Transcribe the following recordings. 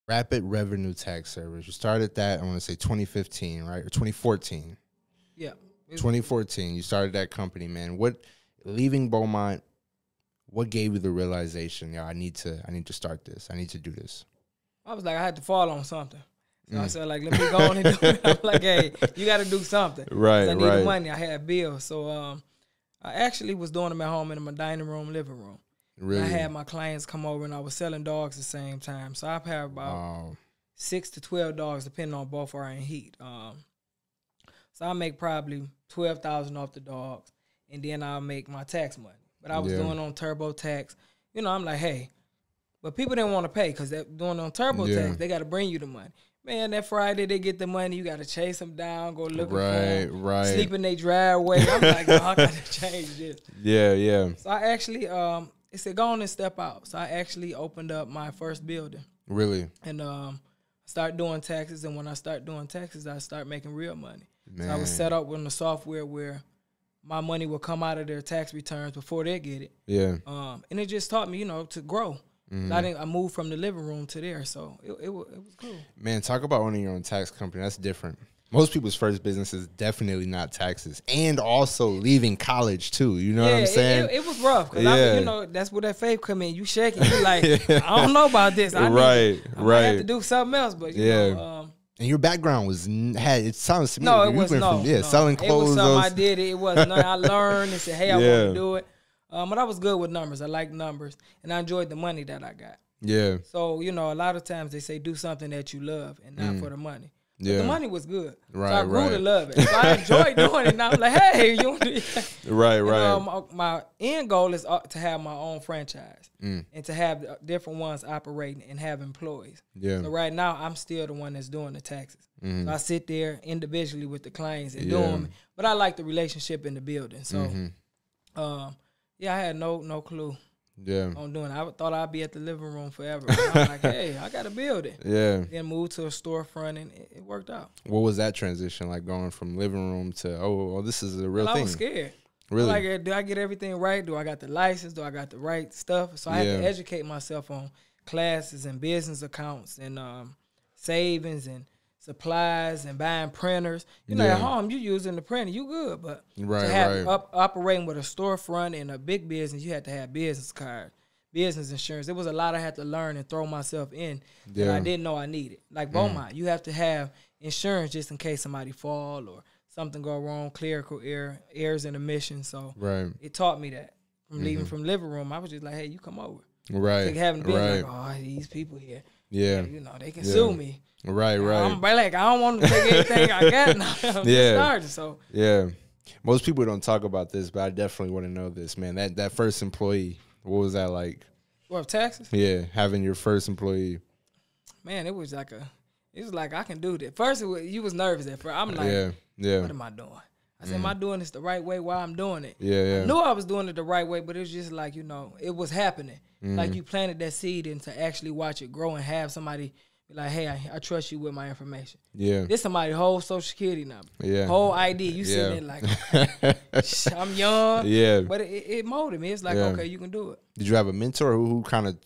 Rapid Revenue Tax Service. You started that, I want to say 2015, right? Or 2014. Yeah. 2014, you started that company, man. Leaving Beaumont, what gave you the realization, I need to start this. I need to do this. I was like, I had to fall on something. So I said, like, let me go on and do it. I'm like, hey, you got to do something. Right, I needed money. I had bills. So I actually was doing them at home in my dining room, living room. Really? I had my clients come over, and I was selling dogs at the same time. So I've had about 6 to 12 dogs, depending on both are in heat. So I make probably $12,000 off the dogs, and then I'll make my tax money. But I was doing on TurboTax. I'm like, hey, but people didn't want to pay because they're doing on TurboTax. They got to bring you the money. Man, that Friday they get the money, you got to chase them down, go looking for them, sleep in their driveway. I'm like, oh, I got to change this. Yeah. So I actually, it said, go on and step out. So I actually opened up my first building. Really? And start doing taxes. And when I start doing taxes, I start making real money. Man. So I was set up with the software where my money will come out of their tax returns before they get it. Yeah. And it just taught me, to grow. I moved from the living room to there, so it was cool. Man, talk about owning your own tax company. That's different. Most people's first business is definitely not taxes, and also leaving college too. You know what I'm saying? It was rough because that's where that faith come in. You shaking, you like, I don't know about this. I might have to do something else, but you know. And your background it sounds to me no, it was selling clothes. It was something I did. It was nothing I learned and said, hey, I want to do it. But I was good with numbers. I like numbers, and I enjoyed the money that I got. Yeah. So, a lot of times they say do something that you love and not for the money. But Yeah. the money was good. Right, so I grew to love it. So I enjoyed doing it. And I'm like, hey, you want to do that? Right. My end goal is to have my own franchise and to have different ones operating and have employees. Yeah. So right now, I'm still the one that's doing the taxes. So I sit there individually with the clients and do them. But I like the relationship in the building. So, I had no clue on doing it. I thought I'd be at the living room forever. But I'm like, hey, I got to build it. Yeah. Then moved to a storefront, and it worked out. What was that transition like, going from living room to, this is a real thing? I was scared. Really? Like, do I get everything right? Do I got the license? Do I got the right stuff? So I had to educate myself on classes and business accounts and savings and supplies and buying printers. At home, you using the printer, you good. But to have operating with a storefront and a big business, you had to have business card, business insurance. There was a lot I had to learn and throw myself in that I didn't know I needed. Like Beaumont, you have to have insurance just in case somebody fall or something go wrong, clerical errors in the mission. So it taught me that. From leaving from living room, I was just like, hey, you come over. Right. Having been like, oh, these people here. Yeah. They can sue me. Right. I'm like, I don't want to take anything I got now. Started, so. Yeah. Most people don't talk about this, but I definitely want to know this, man. That first employee, what was that like? What, taxes? Yeah, having your first employee. Man, it was like I can do this. First, you was nervous at first. I'm like, what am I doing? I said, am I doing this the right way while I'm doing it? Yeah. I knew I was doing it the right way, but it was just like, it was happening. Like you planted that seed and to actually watch it grow and have somebody be like, hey, I trust you with my information. Yeah. This somebody's whole social security number. Yeah. Whole ID. You sitting there like, I'm young. Yeah. But it molded me. It's like, okay, you can do it. Did you have a mentor who kind of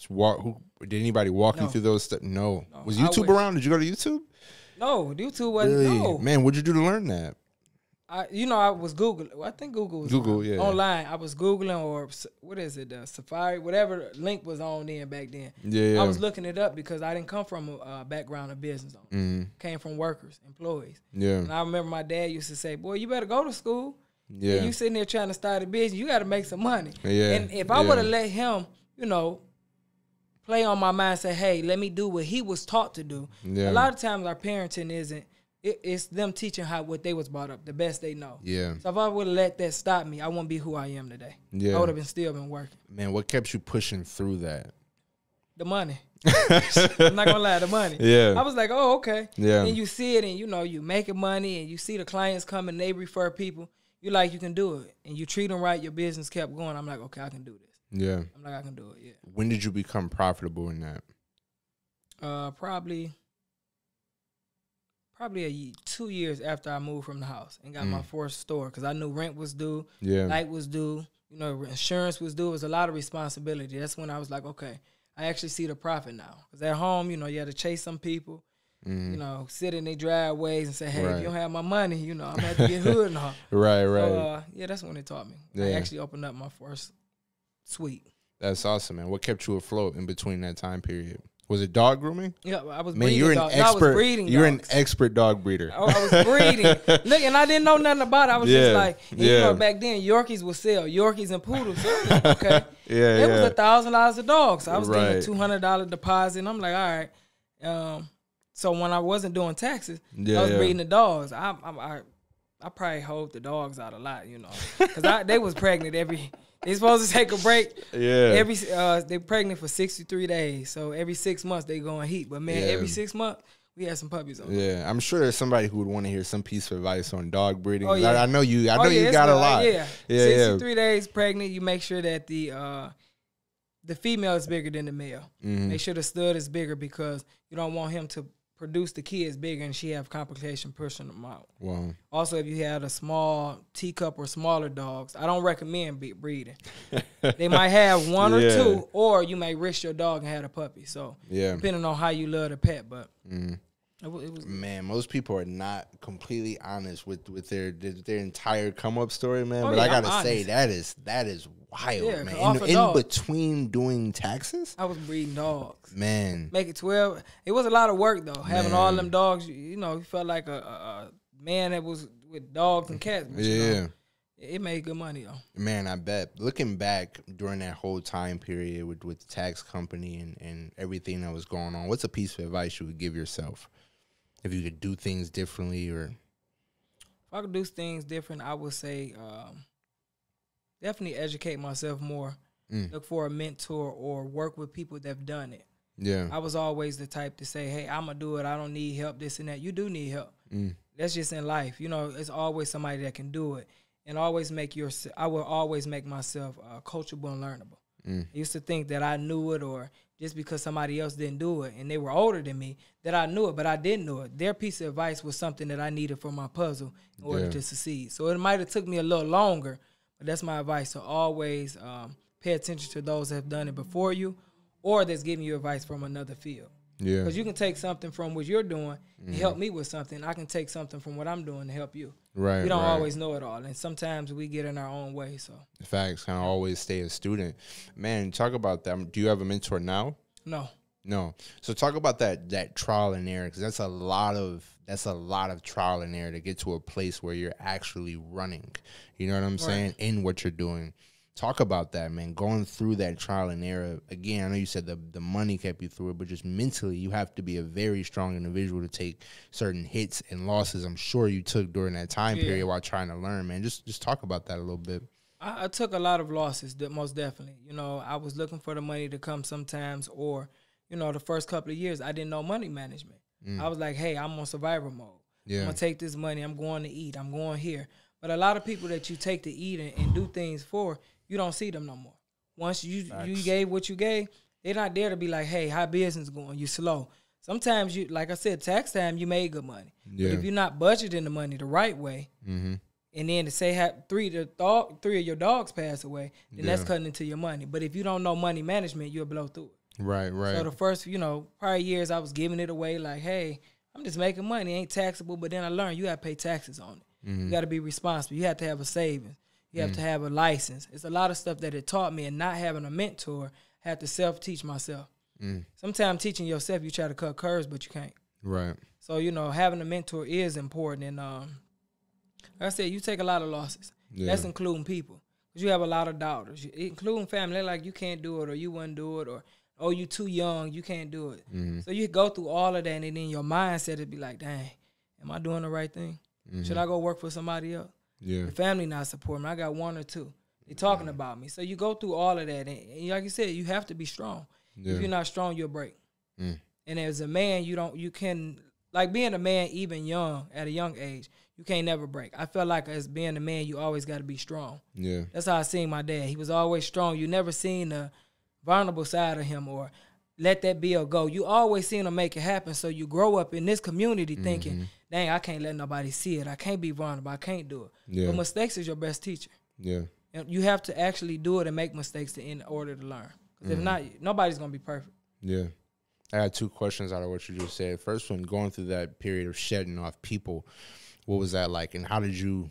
did anybody walk you through those steps? No. Was YouTube around? Did you go to YouTube? No, YouTube wasn't. Really? No. Man, what'd you do to learn that? I was Googling. I think Google was online. I was Googling or what is it, Safari, whatever link was on then back then. Yeah. I was looking it up because I didn't come from a background of business. Came from workers, employees. Yeah. And I remember my dad used to say, boy, you better go to school. Yeah. And you sitting there trying to start a business, you got to make some money. Yeah. And if I would have let him, play on my mind, say, hey, let me do what he was taught to do. Yeah. A lot of times our parenting isn't. It's them teaching what they was brought up, the best they know. Yeah. So if I would have let that stop me, I wouldn't be who I am today. Yeah. I would have still been working. Man, what kept you pushing through that? The money. I'm not gonna lie, the money. Yeah. I was like, oh, okay. Yeah. And you see it, and you making money, and you see the clients come and they refer people. You like, you can do it, and you treat them right. Your business kept going. I'm like, okay, I can do this. Yeah. I'm like, I can do it. Yeah. When did you become profitable in that? Probably 2 years after I moved from the house and got my first store, because I knew rent was due, light was due, insurance was due. It was a lot of responsibility. That's when I was like, okay, I actually see the profit now. Because at home, you know, you had to chase some people, you know, sit in their driveways and say, hey, if you don't have my money, you know, I'm going to have to get hood and all. Right. So, yeah, that's when it taught me. I actually opened up my first suite. That's awesome, man. What kept you afloat in between that time period? Was it dog grooming? Yeah, I was breeding. Man, you're an expert. I was breeding You're dogs. an expert dog breeder. I was breeding. Look, and I didn't know nothing about it. I was just like, you know, back then Yorkies would sell, Yorkies and poodles. So okay, it was $1,000 a dog. So I was getting a $200 deposit. And I'm like, all right. So when I wasn't doing taxes, I was breeding the dogs. I probably hold the dogs out a lot, you know, because they was pregnant every. They supposed to take a break. Yeah. They pregnant for 63 days. So every 6 months they go in heat. But man, every 6 months we had some puppies on. Yeah, I'm sure there's somebody who would want to hear some piece of advice on dog breeding. Oh, yeah. I know you got a lot. Yeah. 63 days pregnant. You make sure that the female is bigger than the male. Mm-hmm. Make sure the stud is bigger because you don't want him to produce the kids bigger and she have complication pushing them out. Wow. Also, if you had a small teacup or smaller dogs, I don't recommend breeding. They might have one or two, or you may risk your dog and have a puppy. So depending on how you love the pet, but it was man, most people are not completely honest with their entire come up story, man. Oh, but yeah, I gotta say that is wild, man. In between doing taxes, I was breeding dogs. Man, make it 12. It was a lot of work though. Having all them dogs, you know, you felt like a man that was with dogs and cats. But, you know, it made good money though. Man, I bet. Looking back during that whole time period with the tax company and everything that was going on, what's a piece of advice you would give yourself if you could do things differently? Or if I could do things different, I would say definitely educate myself more. Look for a mentor or work with people that have done it. Yeah, I was always the type to say, hey, I'm going to do it. I don't need help, this and that. You do need help. That's just in life. You know, it's always somebody that can do it. And always I will always make myself coachable and learnable. I used to think that I knew it, or just because somebody else didn't do it and they were older than me, that I knew it, but I didn't know it. Their piece of advice was something that I needed for my puzzle in order to succeed. So it might have took me a little longer, but that's my advice. So always pay attention to those that have done it before you, or that's giving you advice from another field. Yeah, because you can take something from what you're doing and help me with something. I can take something from what I'm doing to help you. Right. We don't always know it all, and sometimes we get in our own way. So facts. Kind of always stay a student. Man, talk about that. Do you have a mentor now? No. So talk about that trial and error, because that's a lot of trial and error to get to a place where you're actually running. You know what I'm saying? In what you're doing. Talk about that, man. Going through that trial and error. Again, I know you said the money kept you through it, but just mentally, you have to be a very strong individual to take certain hits and losses I'm sure you took during that time period while trying to learn, man. Just talk about that a little bit. I took a lot of losses, most definitely. You know, I was looking for the money to come sometimes, or, you know, the first couple of years, I didn't know money management. I was like, hey, I'm on survival mode. I'm going to take this money. I'm going to eat. I'm going here. But a lot of people that you take to eat and do things for, you don't see them no more. Once you gave what you gave, they're not there to be like, hey, how business going? You slow. Sometimes, you, like I said, tax time, you made good money. Yeah. But if you're not budgeting the money the right way, and then to say three of your dogs pass away, then that's cutting into your money. But if you don't know money management, you'll blow through it. Right. So the first, prior years, I was giving it away like, hey, I'm just making money. It ain't taxable. But then I learned you got to pay taxes on it. You got to be responsible. You have to have a savings. You have to have a license. It's a lot of stuff that it taught me, and not having a mentor, I had to self-teach myself. Sometimes teaching yourself, you try to cut curves, but you can't. Right. So, having a mentor is important. And like I said, you take a lot of losses. That's including people. Because you have a lot of doubters, including family. They're like, you can't do it, or you wouldn't do it, or, oh, you too young, you can't do it. So you go through all of that, and then your mindset would be like, dang, am I doing the right thing? Should I go work for somebody else? The family not supporting me. I got one or two. They talking about me. So you go through all of that. And like you said, you have to be strong. If you're not strong, you'll break. And as a man, you can, like being a man even young, at a young age, you can't never break. I feel like as being a man, you always got to be strong. Yeah. That's how I seen my dad. He was always strong. You never seen the vulnerable side of him or let that bill go. You always seen him make it happen. So you grow up in this community thinking, dang, I can't let nobody see it. I can't be vulnerable. I can't do it. Yeah. But mistakes is your best teacher. Yeah. And you have to actually do it and make mistakes in order to learn. If not, nobody's gonna be perfect. Yeah. I had 2 questions out of what you just said. First one, going through that period of shedding off people, what was that like, and how did you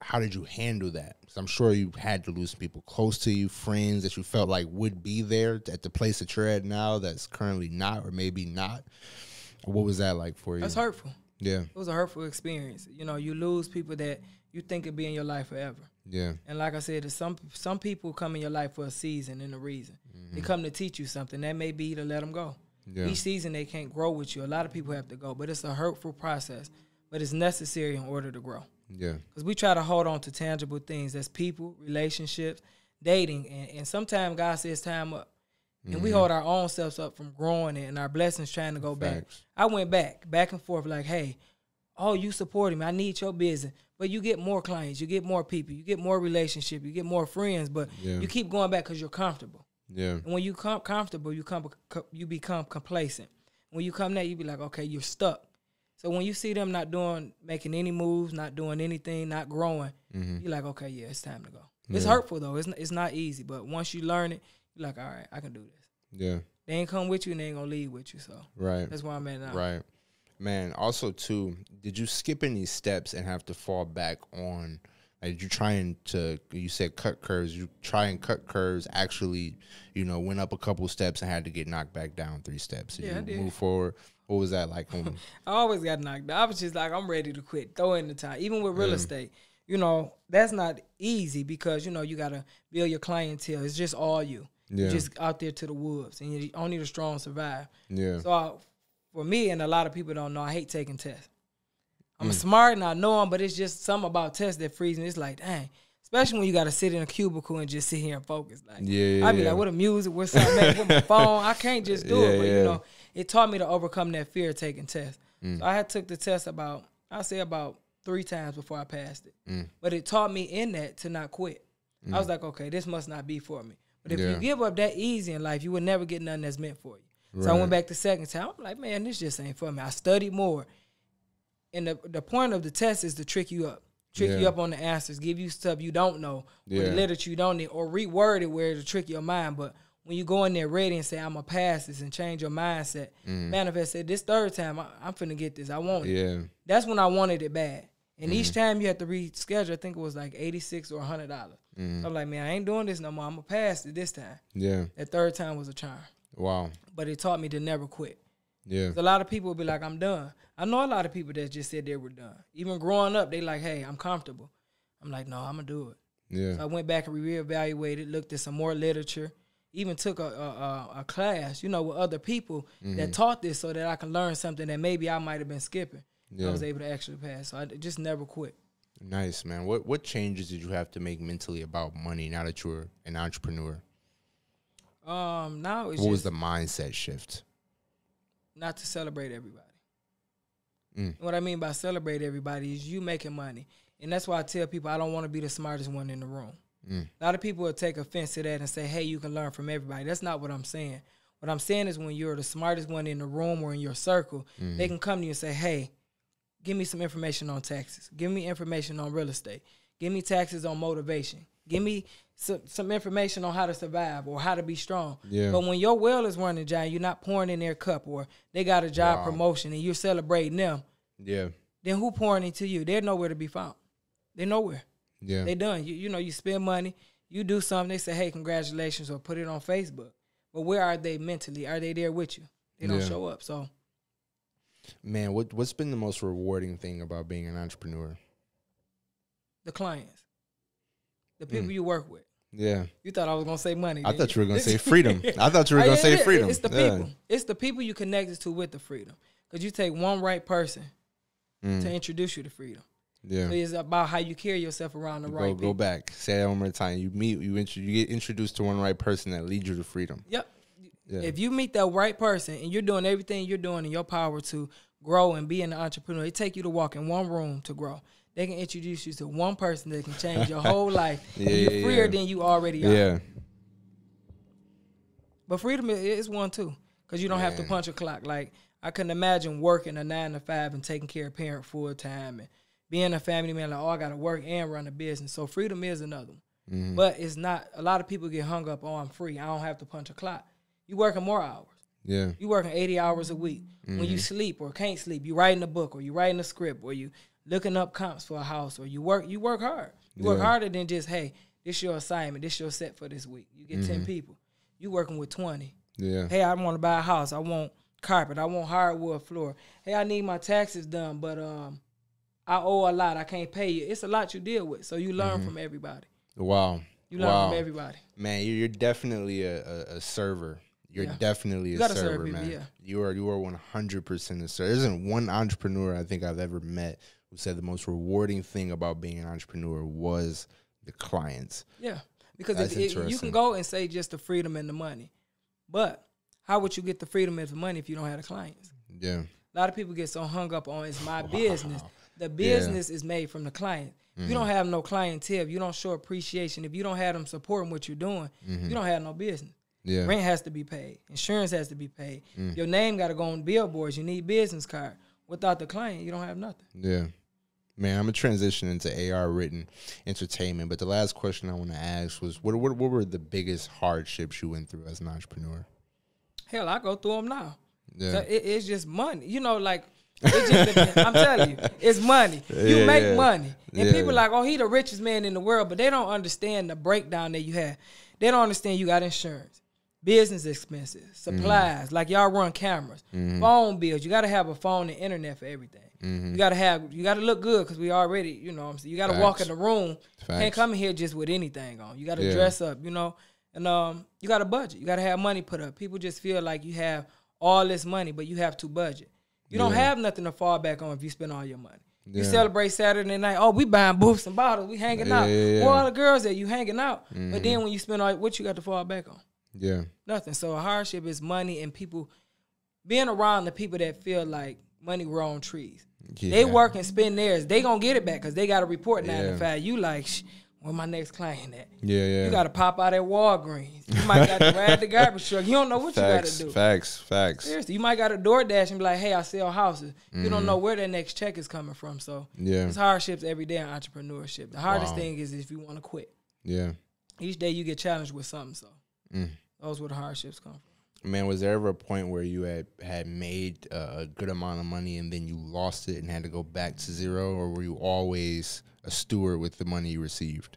handle that? Because I'm sure you had to lose people close to you, friends that you felt like would be there at the place that you're at now that's currently not, or maybe not. What was that like for you? That's hurtful. Yeah. It was a hurtful experience. You know, you lose people that you think could be in your life forever. Yeah. And like I said, some people come in your life for a season and a reason. They come to teach you something. That may be to let them go. Yeah. Each season they can't grow with you. A lot of people have to go, but it's a hurtful process. But it's necessary in order to grow. Yeah. Because we try to hold on to tangible things. That's people, relationships, dating. And sometimes God says time up. And we hold our own selves up from growing and our blessings trying to go back. I went back and forth like, hey, oh, you supporting me. I need your business. But you get more clients. You get more people. You get more relationship. You get more friends. But you keep going back because you're comfortable. Yeah. And when you come comfortable, you become complacent. When you come there, you be like, okay, you're stuck. So when you see them not making any moves, not doing anything, not growing, you're like, okay, yeah, it's time to go. It's hurtful, though. It's not easy. But once you learn it, you're like, all right, I can do this. Yeah. They ain't come with you and they ain't going to leave with you. So that's where I'm at now. Right. Man, also, too, did you skip any steps and have to fall back on, like, did you trying to, you said cut curves, you try and cut curves, actually, you know, went up a couple steps and had to get knocked back down 3 steps. Did you move forward? What was that like? I always got knocked down. I was just like, I'm ready to quit, throw in the towel. Even with real estate, you know, that's not easy because, you know, you got to build your clientele. It's just all you. Yeah. You're just out there to the wolves, and only the strong survive. Yeah. So for me, and a lot of people don't know, I hate taking tests. I'm smart and I know them, but it's just something about tests that frees me. It's like, dang, especially when you got to sit in a cubicle and just sit here and focus. Like, I'd be like, what a music, what's something, with my phone. I can't just do it. But, you know, it taught me to overcome that fear of taking tests. So I had took the test about 3 times before I passed it. But it taught me in that to not quit. I was like, okay, this must not be for me. But if you give up that easy in life, you would never get nothing that's meant for you. Right. So I went back the second time. I'm like, man, this just ain't for me. I studied more. And the point of the test is to trick you up. Trick you up on the answers. Give you stuff you don't know. Or the literature you don't need. Or reword it where to trick your mind. But when you go in there ready and say, I'm going to pass this and change your mindset. Manifest said, this third time, I'm finna get this. I want it. That's when I wanted it bad. And each time you have to reschedule, I think it was like $86 or $100. So I'm like, man, I ain't doing this no more. I'm going to pass it this time. Yeah. That third time was a charm. Wow. But it taught me to never quit. Yeah. A lot of people will be like, I'm done. I know a lot of people that just said they were done. Even growing up, they like, hey, I'm comfortable. I'm like, no, I'm going to do it. Yeah. So I went back and reevaluated, looked at some more literature, even took a class, you know, with other people that taught this so that I can learn something that maybe I might have been skipping. I was able to actually pass. So I just never quit. Nice, man. What changes did you have to make mentally about money now that you're an entrepreneur? Now it's what was the mindset shift? Not to celebrate everybody. What I mean by celebrate everybody is you making money. And that's why I tell people I don't want to be the smartest one in the room. A lot of people will take offense to that and say, hey, you can learn from everybody. That's not what I'm saying. What I'm saying is when you're the smartest one in the room or in your circle, they can come to you and say, hey, give me some information on taxes. Give me information on real estate. Give me taxes on motivation. Give me some information on how to survive or how to be strong. Yeah. But when your well is running, John, you're not pouring in their cup or they got a job promotion and you're celebrating them. Yeah. Then who pouring into you? They're nowhere to be found. They're nowhere. Yeah. They done. You know, you spend money, you do something, they say, hey, congratulations, or put it on Facebook. But where are they mentally? Are they there with you? They don't show up. So, man, what's been the most rewarding thing about being an entrepreneur? The clients. The people you work with. Yeah. You thought I was going to say money. I thought you were going to say freedom. I thought you were going to say freedom. It's the people. It's the people you connected to with the freedom. Because you take one right person to introduce you to freedom. Yeah. So it's about how you carry yourself around the right people. Go back. Say that one more time. You get introduced to one right person that leads you to freedom. Yep. Yeah. If you meet that right person and you're doing everything you're doing in your power to grow and be an entrepreneur, it take you to walk in one room to grow. They can introduce you to one person that can change your whole life. And you're freer than you already are. Yeah. But freedom is one too, because you don't have to punch a clock. Like, I couldn't imagine working a 9 to 5 and taking care of parent full time and being a family man. Like, oh, I got to work and run a business. So freedom is another one. But it's not. A lot of people get hung up on I'm free. I don't have to punch a clock. You working more hours. Yeah. You working 80 hours a week. When you sleep or can't sleep, you writing a book or you writing a script or you looking up comps for a house or you work hard. You work harder than just, hey, this your assignment. This your set for this week. You get 10 people. You working with 20. Yeah. Hey, I want to buy a house. I want carpet. I want hardwood floor. Hey, I need my taxes done, but I owe a lot. I can't pay you. It's a lot you deal with. So you learn from everybody. Wow. You learn from everybody. Man, you're definitely a server. You're definitely a server, people, man. Yeah. You are 100% a server. There isn't one entrepreneur I think I've ever met who said the most rewarding thing about being an entrepreneur was the clients. Yeah, because you can go and say just the freedom and the money, but how would you get the freedom and the money if you don't have the clients? Yeah. A lot of people get so hung up on it's my business. The business is made from the client. If you don't have no clientele, if you don't show appreciation, if you don't have them supporting what you're doing, you don't have no business. Yeah. Rent has to be paid. Insurance has to be paid. Your name got to go on billboards. You need business card. Without the client, you don't have nothing. Yeah. Man, I'm going to transition into AR written entertainment. But the last question I want to ask was, what were the biggest hardships you went through as an entrepreneur? Hell, I go through them now. Yeah. So it's just money. You know, like, it just, I'm telling you, it's money. You make money. And people are like, oh, he the richest man in the world. But they don't understand the breakdown that you have. They don't understand you got insurance, business expenses, supplies, like y'all run cameras, phone bills. You got to have a phone and internet for everything. You got to look good because we already, you know what I'm saying? You got to walk in the room. Can't come in here just with anything on. You got to dress up, you know. And you got a budget. You got to have money put up. People just feel like you have all this money, but you have to budget. You don't have nothing to fall back on if you spend all your money. You celebrate Saturday night. Oh, we buying booths and bottles. We hanging out. Where all the girls that you hanging out. But then when you spend all, what you got to fall back on? Yeah. Nothing. So a hardship is money and people being around the people that feel like money grow on trees. Yeah. They work and spend theirs. They gonna get it back because they got to report 9 to 5. You like, where my next client at? Yeah. You got to pop out at Walgreens. You might got to ride the garbage truck. You don't know what you got to do. Facts. Seriously, you might got to DoorDash and be like, hey, I sell houses. You don't know where that next check is coming from. So it's hardships every day in entrepreneurship. The hardest thing is if you want to quit. Yeah. Each day you get challenged with something. So those were the hardships come from. Man, was there ever a point where you had made a good amount of money and then you lost it and had to go back to zero, or were you always a steward with the money you received?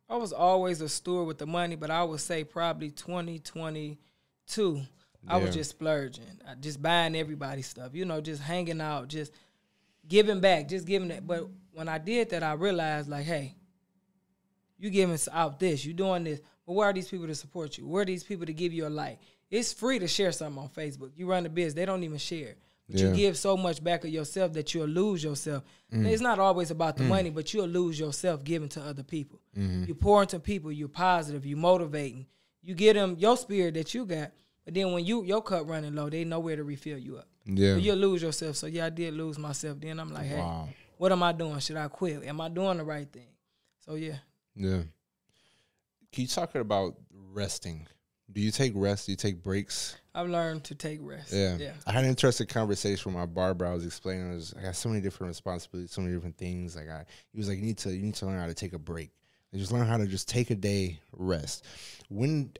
I was always a steward with the money, but I would say probably 2022, I was just splurging, just buying everybody's stuff, you know, just hanging out, just giving back, just giving it. But when I did that, I realized, like, hey, you giving out this, you doing this, but where are these people to support you? Where are these people to give you a like? It's free to share something on Facebook. You run a business, they don't even share. But you give so much back of yourself that you'll lose yourself. It's not always about the money, but you'll lose yourself giving to other people. You pour into people, you're positive, you're motivating. You get them your spirit that you got, but then when your cup running low, they know where to refill you up. Yeah. So you'll lose yourself. So I did lose myself. Then I'm like, hey, what am I doing? Should I quit? Am I doing the right thing? So yeah. Can you talk about resting? Do you take rest? Do you take breaks? I've learned to take rest. Yeah. I had an interesting conversation with my barber. I was explaining, I got so many different responsibilities, so many different things. Like he was like, you need to learn how to take a break. And just learn how to just take a day rest.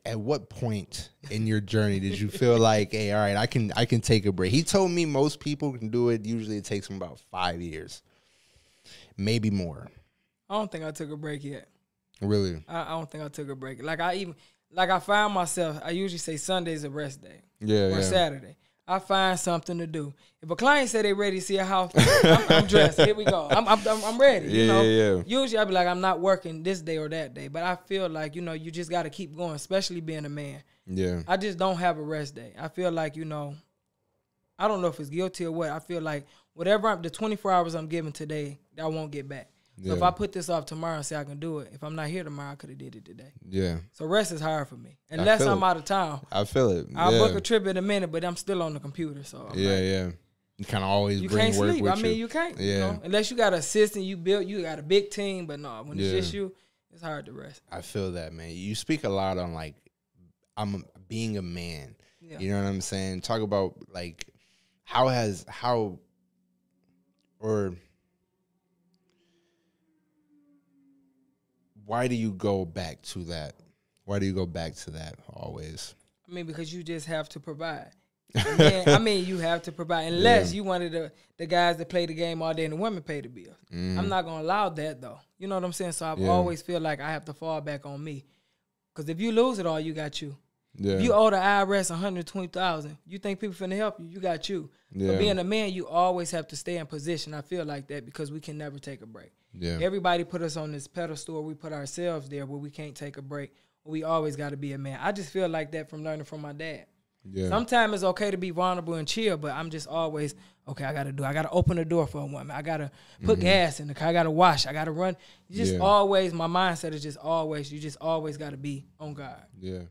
At what point in your journey did you feel like, hey, all right, I can take a break? He told me most people can do it. Usually it takes them about 5 years, maybe more. I don't think I took a break yet. Really? I don't think I took a break. I found myself, I usually say Sunday's a rest day. Or Saturday. I find something to do. If a client say they ready to see a house, I'm dressed. Here we go. I'm ready. You know? Usually I be like, I'm not working this day or that day. But I feel like, you know, you just got to keep going, especially being a man. Yeah. I just don't have a rest day. I feel like, you know, I don't know if it's guilty or what. I feel like whatever the 24 hours I'm giving today, I won't get back. So if I put this off tomorrow and say I can do it, if I'm not here tomorrow, I could have did it today. Yeah. So rest is hard for me. Unless I'm out of town. I feel it. I'll book a trip in a minute, but I'm still on the computer. So You kind of always bring work with you. I mean, you can't. Yeah. You know? Unless you got an assistant, you got a big team. But no, when it's just you, it's hard to rest. I feel that, man. You speak a lot on, like, I'm being a man. Yeah. You know what I'm saying? Talk about, like, why do you go back to that? Why do you go back to that always? I mean, because you just have to provide. I mean, you have to provide. Unless you wanted the guys that play the game all day and the women pay the bills. I'm not going to allow that, though. You know what I'm saying? So I've always feel like I have to fall back on me. Because if you lose it all, you got you. Yeah. If you owe the IRS $120,000, you think people finna help you, you got you. Yeah. But being a man, you always have to stay in position. I feel like that because we can never take a break. Yeah. Everybody put us on this pedestal. We put ourselves there where we can't take a break. We always got to be a man. I just feel like that from learning from my dad. Yeah. Sometimes it's okay to be vulnerable and chill, but I'm just always, okay, I got to open the door for a woman. I got to put gas in the car. I got to wash. I got to run. You just always, my mindset is just always, you just always got to be on guard. Yeah.